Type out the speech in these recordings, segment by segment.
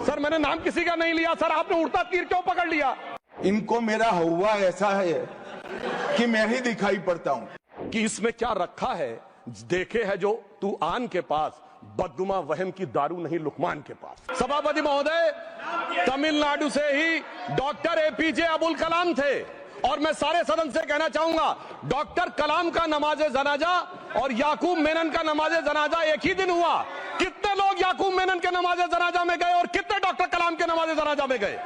Sir मैंने नाम किसी का नहीं लिया सर, आपने उड़ता तीर क्यों पकड़ लिया? इनको मेरा हुआ ऐसा है कि मैं ही दिखाई पड़ता हूं कि इसमें क्या रखा है, देखे है जो तू आन के पास, बदगुमा वहम की दारू नहीं लुकमान के पास। सभापति महोदय, तमिलनाडु से ही डॉक्टर एपीजे अब्दुल कलाम थे और मैं सारे सदन से कहना चाहूंगा, डॉक्टर कलाम का नमाज जनाजा और याकूब मेनन का नमाज जनाजा एक ही दिन हुआ। कितने लोग याकूब मेनन के नमाज जनाजा में गए और कितने डॉक्टर कलाम के नमाज जनाजा में गए?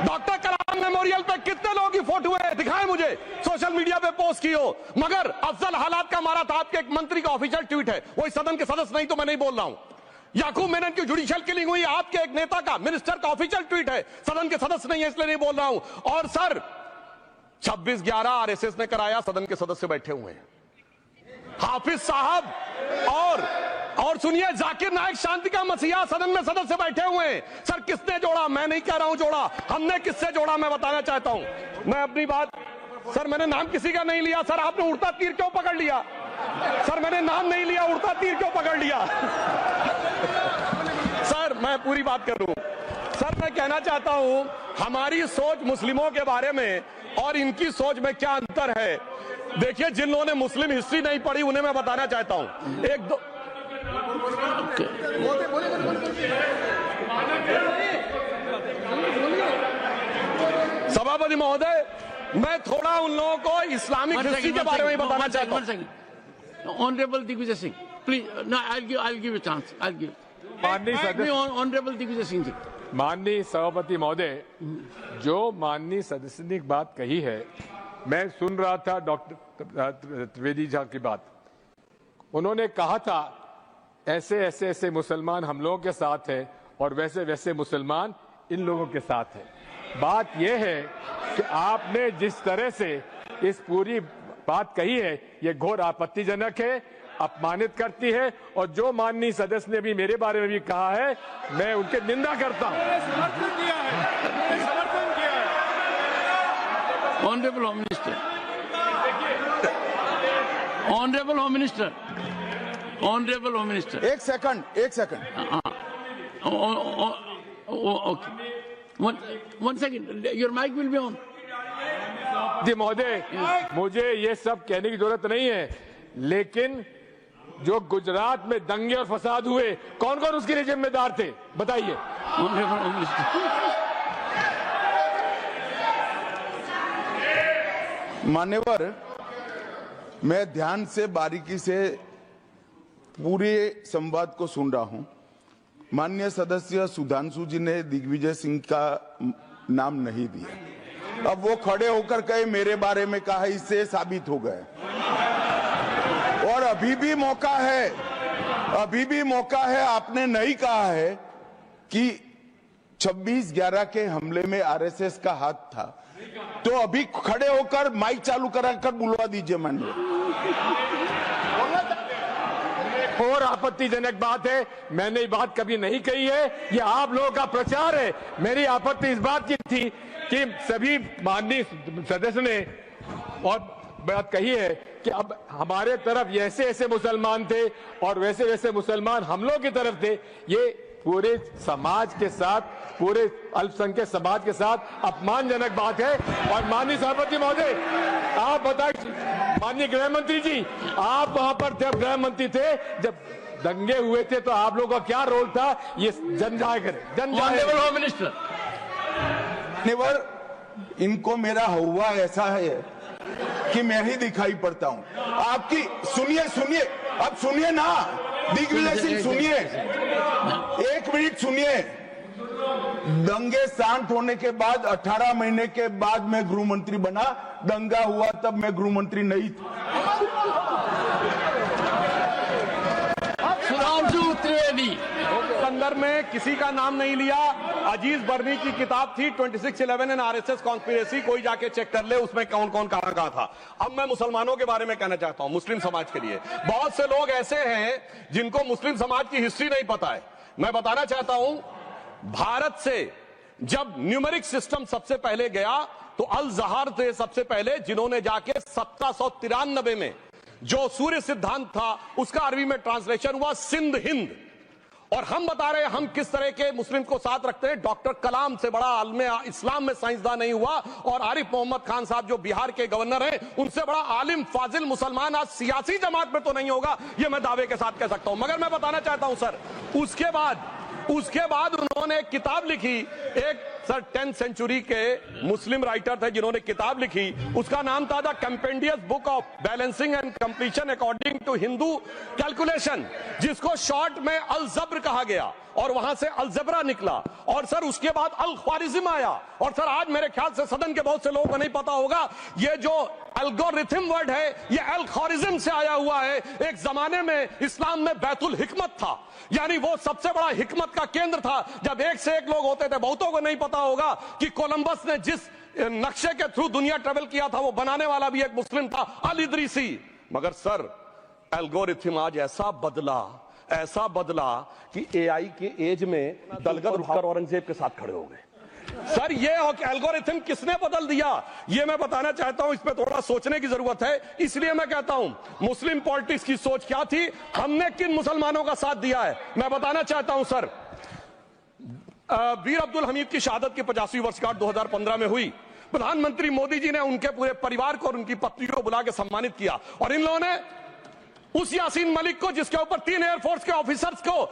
डॉक्टर कलाम मेमोरियल पे कितने लोगों की फोटो है, दिखाएं मुझे, सोशल मीडिया पे पोस्ट की हो। मगर अफजल हालात का मारा था, आपके एक मंत्री का ऑफिशियल ट्वीट है, वो इस सदन के सदस्य नहीं तो मैं नहीं बोल रहा हूं। याकूब मेनन की जुडिशियल किलिंग हुई, आपके एक नेता का, मिनिस्टर का ऑफिशियल ट्वीट है, सदन के सदस्य नहीं है इसलिए नहीं बोल रहा हूं। और सर 26/11 आरएसएस ने कराया, सदन के सदस्य बैठे हुए हैं। हाफिज साहब और सुनिए, जाकिर नायक शांति का मसीहा सदन में सदस्य बैठे हुए हैं। सर किसने जोड़ा? मैं नहीं कह रहा हूं जोड़ा, हमने किससे जोड़ा मैं बताना चाहता हूं। मैं अपनी बात, सर मैंने नाम किसी का नहीं लिया सर, आपने उड़ता तीर क्यों पकड़ लिया? सर मैंने नाम नहीं लिया, उड़ता तीर क्यों पकड़ लिया? सर मैं पूरी बात करूं, सर मैं कहना चाहता हूं, हमारी सोच मुस्लिमों के बारे में और इनकी सोच में क्या अंतर है। देखिए, जिन लोगों ने मुस्लिम हिस्ट्री नहीं पढ़ी उन्हें मैं बताना चाहता हूं। एक दो सभापति महोदय, मैं थोड़ा उन लोगों को इस्लामिक हिस्ट्री के बारे में बताना चाहता हूं। Honourable Digvijay Singh, please, I'll give a chance. I'll give. Honourable Digvijay Singh ji. माननीय सभापति महोदय, जो माननीय सदस्य ने बात कही है, मैं सुन रहा था डॉक्टर त्रिवेदी जी की बात। उन्होंने कहा था ऐसे ऐसे ऐसे मुसलमान हम लोगों के साथ है और वैसे वैसे मुसलमान इन लोगों के साथ है। बात यह है कि आपने जिस तरह से इस पूरी बात कही है, ये घोर आपत्तिजनक है, अपमानित करती है, और जो माननीय सदस्य ने भी मेरे बारे में भी कहा है, मैं उनकी निंदा करता हूं। Honourable home minister, honourable home minister, honourable home minister, एक second okay, one second, your mic will be on. जी महोदय, मुझे ये सब कहने की जरूरत नहीं है, लेकिन जो गुजरात में दंगे और फसाद हुए, कौन कौन उसके लिए जिम्मेदार थे बताइए। ऑनरेबल होम मिनिस्टर, मान्यवर, मैं ध्यान से बारीकी से पूरे संवाद को सुन रहा हूं। माननीय सदस्य सुधांशु जी ने दिग्विजय सिंह का नाम नहीं दिया, अब वो खड़े होकर कहे मेरे बारे में कहा, इससे साबित हो गए। और अभी भी मौका है, अभी भी मौका है। आपने नहीं कहा है कि 26/11 के हमले में आरएसएस का हाथ था, तो अभी खड़े होकर माइक चालू कराकर बुलवा दीजिए माननीय। और आपत्तिजनक बात है, मैंने ये बात कभी नहीं कही है, ये आप लोगों का प्रचार है। मेरी आपत्ति इस बात की थी कि सभी माननीय सदस्य ने और बात कही है कि अब हमारे तरफ ऐसे ऐसे मुसलमान थे और वैसे वैसे मुसलमान हम लोग की तरफ थे। ये पूरे समाज के साथ, पूरे अल्पसंख्यक समाज के साथ अपमानजनक बात है। और माननीय सभापति महोदय, आप बताइए, माननीय गृह मंत्री जी, आप वहां पर थे, गृह मंत्री थे जब दंगे हुए थे, तो आप लोगों का क्या रोल था, ये जन जाहिर करें। ऑनरेबल होम मिनिस्टर, इनको मेरा हुआ ऐसा है कि मैं ही दिखाई पड़ता हूं। आपकी सुनिए, अब सुनिए ना दिग्विजय सिंह, सुनिए, एक मिनट सुनिए। दंगे शांत होने के बाद 18 महीने के बाद मैं गृह मंत्री बना, दंगा हुआ तब मैं गृह मंत्री नहीं था। सुधांशु त्रिवेदी, संदर्भ में किसी का नाम नहीं लिया। अजीज बर्नी की किताब थी 2611 एंड आरएसएस कॉन्स्पिरेसी, कोई जाके चेक कर ले उसमें कौन कौन कहां कहां था। अब मैं मुसलमानों के बारे में कहना चाहता हूं, मुस्लिम समाज के लिए। बहुत से लोग ऐसे हैं जिनको मुस्लिम समाज की हिस्ट्री नहीं पता है। मैं बताना चाहता हूं, भारत से जब न्यूमेरिक सिस्टम सबसे पहले गया तो अल जहार थे सबसे पहले, जिन्होंने जाके 1793 में जो सूर्य सिद्धांत था उसका अरबी में ट्रांसलेशन हुआ सिंध हिंद। और हम बता रहे हैं हम किस तरह के मुस्लिम को साथ रखते हैं। डॉक्टर कलाम से बड़ा आलम इस्लाम में साइंसदान नहीं हुआ, और आरिफ मोहम्मद खान साहब जो बिहार के गवर्नर हैं, उनसे बड़ा आलिम फाजिल मुसलमान आज सियासी जमात में तो नहीं होगा, ये मैं दावे के साथ कह सकता हूं। मगर मैं बताना चाहता हूं सर, उसके बाद उन्होंने एक किताब लिखी, एक सर 10th सेंचुरी के मुस्लिम राइटर थे जिन्होंने किताब लिखी, उसका नाम था the compendious book of balancing and completion according to Hindu calculation, जिसको शॉर्ट में अल जब्र कहा गया, और वहां से अलजबरा निकला, और सर उसके बाद अल ख्वारिज्म आया। और सर आज मेरे ख्याल से सदन के बहुत से लोगों को नहीं पता होगा, ये जो एल्गोरिथम वर्ड है ये अल ख्वारिज्म से आया हुआ है। एक जमाने में इस्लाम में बैतुल हिकमत था, यानी वो सबसे बड़ा हिकमत का केंद्र था, जब एक से एक लोग होते थे। बहुतों को नहीं पता होगा कि कोलंबस ने जिस नक्शे के थ्रू दुनिया ट्रेवल किया था, वो बनाने वाला भी एक मुस्लिम था, अल इदरीसी। मगर सर एल्गोरिथम आज ऐसा बदला कि एआई के एज में दलगत रुककर औरंगजेब के साथ खड़े हो गए। सर ये एल्गोरिथम किसने बदल दिया, ये मैं बताना चाहता हूं। इस पे थोड़ा सोचने की जरूरत है, इसलिए मैं कहता हूं मुस्लिम पॉलिटिक्स की सोच क्या थी, हमने किन मुसलमानों का साथ दिया है, मैं बताना चाहता हूं सर। वीर अब्दुल हमीद की शहादत की 50वीं वर्षगांठ 2015 में हुई। प्रधानमंत्री मोदी जी ने उनके पूरे परिवार को और उनकी पत्नी को बुला के सम्मानित किया, और इन लोगों ने उस यासीन मलिक को, जिसके ऊपर 3 एयरफोर्स के ऑफिसर्स को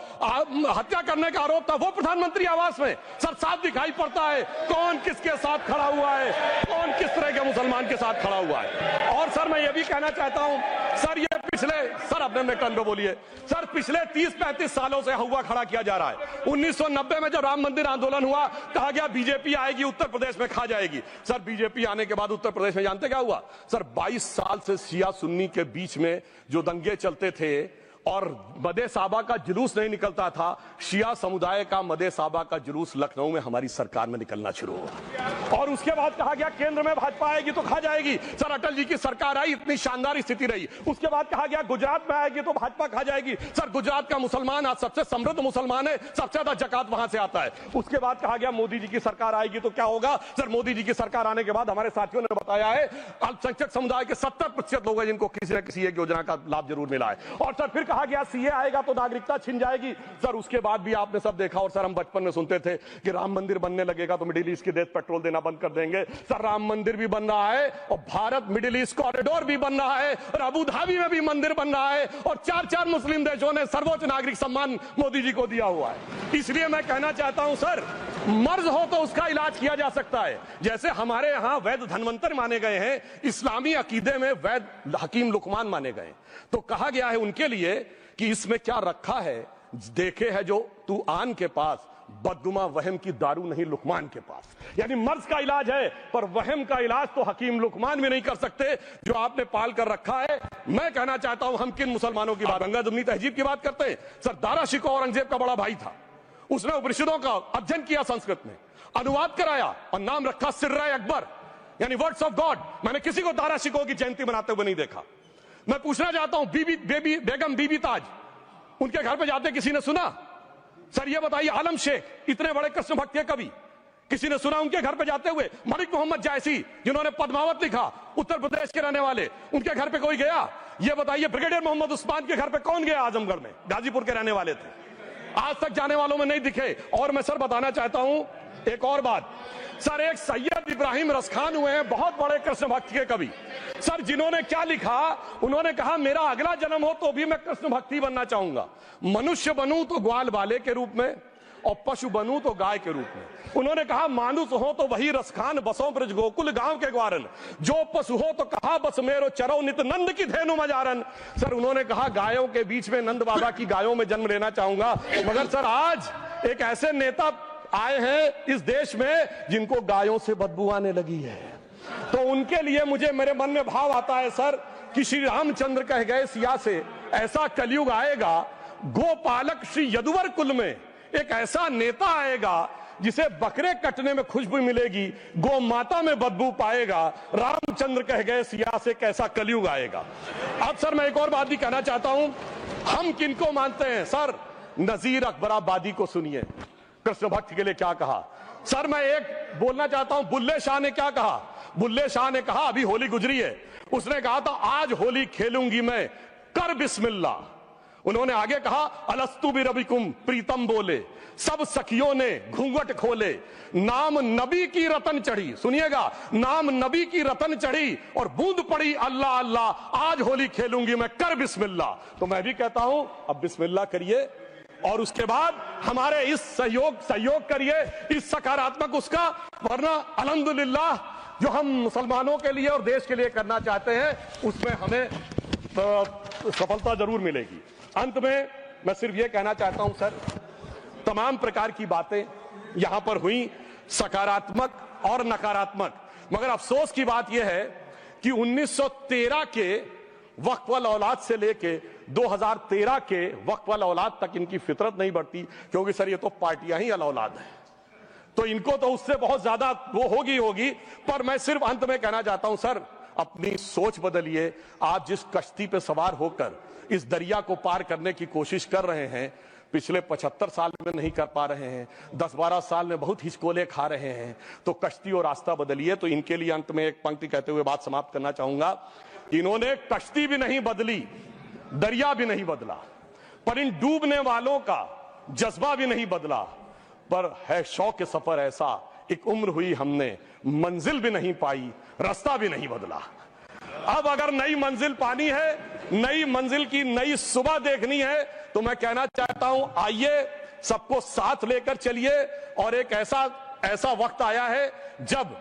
हत्या करने का आरोप था, वो प्रधानमंत्री आवास में। सर साफ दिखाई पड़ता है कौन किसके साथ खड़ा हुआ है, कौन किस तरह के मुसलमान के साथ खड़ा हुआ है। और सर मैं ये भी कहना चाहता हूं सर, ये सर अपने में टन बोलिए सर, पिछले 30-35 सालों से हुआ खड़ा किया जा रहा है। 1990 में जब राम मंदिर आंदोलन हुआ, कहा गया बीजेपी आएगी उत्तर प्रदेश में खा जाएगी। सर बीजेपी आने के बाद उत्तर प्रदेश में जानते क्या हुआ सर, 22 साल से शिया सुन्नी के बीच में जो दंगे चलते थे और मदे साहबा का जुलूस नहीं निकलता था, शिया समुदाय का मदे साहबा का जुलूस लखनऊ में हमारी सरकार में निकलना शुरू हुआ, और उसके बाद कहा गया केंद्र में भाजपा आएगी तो खा जाएगी। सर अटल जी की सरकार आई, इतनी शानदार स्थिति रही। उसके बाद कहा गया गुजरात में आएगी तो भाजपा खा जाएगी। सर गुजरात का मुसलमान आज सबसे समृद्ध मुसलमान है, सबसे ज्यादा जकात वहां से आता है। उसके बाद कहा गया मोदी जी की सरकार आएगी तो क्या होगा। सर मोदी जी की सरकार आने के बाद हमारे साथियों ने बताया है अल्पसंख्यक समुदाय के 70% लोग हैं जिनको किसी न किसी एक योजना का लाभ जरूर मिला है। और सर फिर कहा गया सीए आएगा तो नागरिकता छिन जाएगी। सर उसके बाद भी आपने सब देखा, और सर हम बचपन में सुनते थे कि राम मंदिर बनने लगेगा तो मिडिल ईस्ट के देश पेट्रोल देना बंद कर देंगे। सर राम मंदिर भी बन रहा है, और भारत मिडिल ईस्ट कॉरिडोर भी बन रहा है, और अबू धाबी में भी मंदिर बन रहा है, और 4 मुस्लिम देशों ने सर्वोच्च नागरिक सम्मान मोदी जी को दिया हुआ है। इसलिए मैं कहना चाहता हूं सर, मर्ज हो तो उसका इलाज किया जा सकता है। जैसे हमारे यहां वैद धनवंतर माने गए हैं, इस्लामी अकीदे में वैद हकीम लुकमान माने गए, तो कहा गया है उनके लिए कि इसमें क्या रखा है, देखे है जो तू आन के पास, बदगुमा वहम की दारू नहीं लुकमान के पास। यानी मर्ज का इलाज है, पर वहम का इलाज तो हकीम लुकमान भी नहीं कर सकते जो आपने पाल कर रखा है। मैं कहना चाहता हूं हम किन मुसलमानों की बात, गंगा जमुनी तहजीब की बात करते हैं। सर दारा शिकोह औरंगजेब का बड़ा भाई था, उसने उपनिषदों का अध्ययन किया, संस्कृत में अनुवाद कराया और नाम रखा सिर्रा अकबर, यानी वर्ड्स ऑफ गॉड। मैंने किसी को दारा शिकोह की जयंती मनाते हुए नहीं देखा। मैं पूछना चाहता हूं बेगम बीबी ताज, उनके घर पे जाते किसी ने सुना? सर ये बताइए, आलम शेख इतने बड़े कृष्ण भक्त के कवि, किसी ने सुना उनके घर पे जाते हुए? मलिक मोहम्मद जायसी जिन्होंने पद्मावत लिखा, उत्तर प्रदेश के रहने वाले, उनके घर पे कोई गया? ये बताइए ब्रिगेडियर मोहम्मद उस्मान के घर पे कौन गया? आजमगढ़ में, गाजीपुर के रहने वाले थे, आज तक जाने वालों में नहीं दिखे। और मैं सर बताना चाहता हूं एक और बात, सर एक सैयद इब्राहिम रसखान हुए हैं, बहुत बड़े कृष्ण भक्त के कवि। सर जिन्होंने क्या लिखा, उन्होंने कहा मेरा अगला जन्म हो तो भी मैं कृष्ण भक्ति बनना चाहूंगा, मनुष्य बनूं तो ग्वाल बाले के रूप में, और पशु बनूं तो गाय के रूप में। उन्होंने कहा मानुष हो तो वही रसखान, बसों ब्रज गोकुल गांव के ग्वारन, जो पशु हो तो कहा बस मेरो चरो नित नंद की धेनु मजारन। सर उन्होंने कहा गायों के बीच में नंद बाबा की गायों में जन्म लेना चाहूंगा। मगर सर आज एक ऐसे नेता आए हैं इस देश में जिनको गायों से बदबू आने लगी है, तो उनके लिए मुझे मेरे मन में भाव आता है सर कि श्री रामचंद्र कह गए सिया से, ऐसा कलयुग आएगा गोपालक श्री यदुवर कुल में एक ऐसा नेता आएगा जिसे बकरे कटने में खुशबू मिलेगी, गौ माता में बदबू पाएगा। रामचंद्र कह गए सिया से, कैसा कलयुग आएगा। अब सर मैं एक और बात भी कहना चाहता हूं, हम किनको मानते हैं? सर नजीर अकबराबादी को सुनिए, कृष्ण भक्त के लिए क्या कहा। सर मैं एक बोलना चाहता हूं, बुल्ले शाह ने क्या कहा? बुल्ले शाह ने कहा, अभी होली गुजरी है, उसने कहा था आज होली खेलूंगी मैं कर बिस्मिल्लाह। उन्होंने आगे कहा, अलस्तु बिरबिकुम, प्रीतम बोले, सब सखियों ने घूंघट खोले, नाम नबी की रतन चढ़ी, सुनिएगा, नाम नबी की रतन चढ़ी और बूंद पड़ी अल्लाह अल्लाह, आज होली खेलूंगी मैं, कर बिस्मिल्लाह। तो मैं भी कहता हूं अब बिस्मिल्लाह करिए और उसके बाद हमारे इस सहयोग करिए, इस सकारात्मक उसका, वरना अल्हम्दुलिल्लाह जो हम मुसलमानों के लिए और देश के लिए करना चाहते हैं उसमें हमें सफलता जरूर मिलेगी। अंत में मैं सिर्फ ये कहना चाहता हूं सर, तमाम प्रकार की बातें यहां पर हुई, सकारात्मक और नकारात्मक, मगर अफसोस की बात यह है कि 1913 के वक्फ वाल औलाद से लेके 2013 के वक्फ वाल औलाद तक इनकी फितरत नहीं बढ़ती, क्योंकि सर ये तो पार्टियां ही अल औलाद है, तो इनको तो उससे बहुत ज्यादा वो होगी। पर मैं सिर्फ अंत में कहना चाहता हूं सर, अपनी सोच बदलिए। आप जिस कश्ती पे सवार होकर इस दरिया को पार करने की कोशिश कर रहे हैं, पिछले 75 साल में नहीं कर पा रहे हैं, 10-12 साल में बहुत हिचकोले खा रहे हैं, तो कश्ती और रास्ता बदलिए। तो इनके लिए अंत में एक पंक्ति कहते हुए बात समाप्त करना चाहूंगा। इन्होंने कश्ती भी नहीं बदली, दरिया भी नहीं बदला, पर इन डूबने वालों का जज्बा भी नहीं बदला, पर है शौक सफर ऐसा, एक उम्र हुई हमने, मंजिल भी नहीं पाई, रास्ता भी नहीं बदला। अब अगर नई मंजिल पानी है, नई मंजिल की नई सुबह देखनी है, तो मैं कहना चाहता हूं आइए सबको साथ लेकर चलिए। और एक ऐसा वक्त आया है जब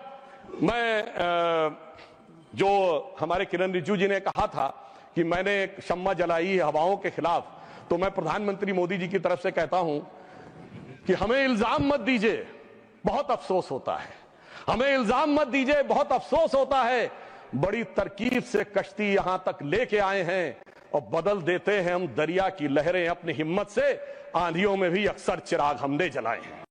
मैं जो हमारे किरण रिजिजू जी ने कहा था कि मैंने शम्मा जलाई हवाओं के खिलाफ, तो मैं प्रधानमंत्री मोदी जी की तरफ से कहता हूं कि हमें इल्जाम मत दीजिए, बहुत अफसोस होता है, हमें इल्जाम मत दीजिए, बहुत अफसोस होता है। बड़ी तरकीब से कश्ती यहां तक लेके आए हैं और बदल देते हैं हम दरिया की लहरें अपनी हिम्मत से, आंधियों में भी अक्सर चिराग हमने जलाए हैं।